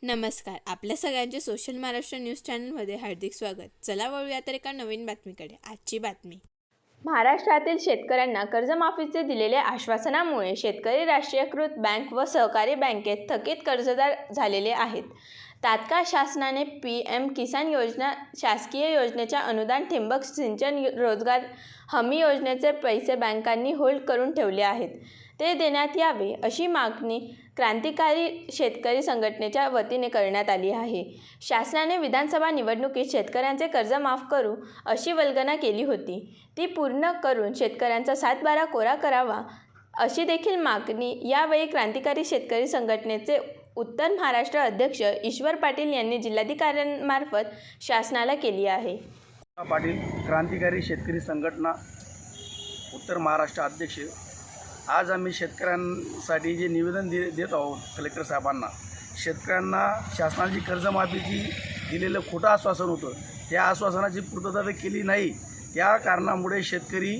नमस्कार. आपल्या सगळ्यांचे सोशल महाराष्ट्र न्यूज चॅनलमध्ये हार्दिक स्वागत. चला वळूया तर एका नवीन बातमीकडे. आजची बातमी. महाराष्ट्रातील शेतकऱ्यांना कर्जमाफीचे दिलेले आश्वासनामुळे शेतकरी राष्ट्रीयकृत बँक व सहकारी बँकेत थकीत कर्जदार झालेले आहेत. तात्काळ शासनाने PM किसान योजना, शासकीय योजनेच्या अनुदान, ठिबक सिंचन, रोजगार हमी योजनेचे पैसे बँकांनी होल्ड करून ठेवले आहेत. ते देण्यात यावे अशी मागणी क्रांतिकारी शेतकरी संघटनेच्या वतीने करण्यात आली आहे. शासनाने विधानसभा निवडणुकीत शेतकऱ्यांचे कर्ज माफ करू अशी वल्गना केली होती. ती पूर्ण करून शेतकऱ्यांचा 7/12 कोरा करावा अशी देखील मागणी यावेळी क्रांतिकारी शेतकरी संघटनेचे उत्तर महाराष्ट्र अध्यक्ष ईश्वर पाटील यांनी जिल्हाधिकाऱ्यांमार्फत शासनाला केली आहे. पाटील, क्रांतिकारी शेतकरी संघटना उत्तर महाराष्ट्र अध्यक्ष. आज आम्ही शेतकऱ्यांसाठी जे निवेदन देत आहोत कलेक्टर साहेबांना, शेतकऱ्यांना शासनाची कर्जमाफीची दिलेलं खोटं आश्वासन होतं, त्या आश्वासनाची पूर्तता केली नाही. त्या कारणामुळे शेतकरी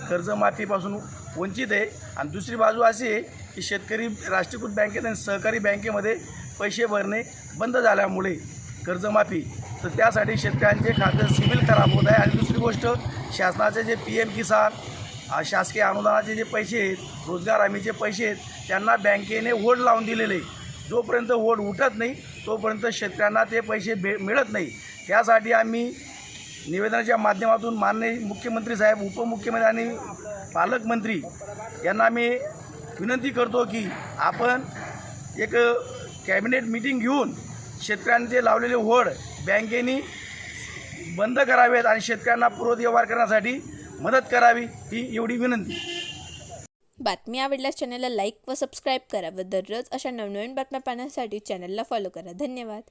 कर्जमाफीपासून वंचित आहे. आणि दुसरी बाजू अशी आहे की शेतकरी राष्ट्रीयकृत बँकेत आणि सहकारी बँकेमध्ये पैसे भरणे बंद झाल्यामुळे कर्जमाफी, तर त्यासाठी शेतकऱ्यांचे खाते सिबिल खराब होत आहे. आणि दुसरी गोष्ट, शासनाचे जे PM किसान शासकीय अनुदानाचे जे पैसे आहेत, रोजगार हमीचे पैसे आहेत, त्यांना बँकेने होल्ड लावून दिलेले. जोपर्यंत होल्ड उठत नाही तोपर्यंत शेतकऱ्यांना ते पैसे मिळत नाही. त्यासाठी आम्ही निवेदनाच्या माध्यमातून माननीय मुख्यमंत्री साहेब, उपमुख्यमंत्री आणि पालकमंत्री यांना मी विनंती करतो की आपण एक कॅबिनेट मीटिंग घेऊन शेतकऱ्यांचे लावलेले होल्ड बँकेने बंद करावेत आणि शेतकऱ्यांना पूर्व व्यवहार करण्यासाठी मदत करावी, ही एवढी विनंती. बातमी आवडल्यास चॅनलला लाईक व सबस्क्राईब करा व दररोज अशा नवनवीन बातम्या पाहण्यासाठी चॅनलला फॉलो करा. धन्यवाद.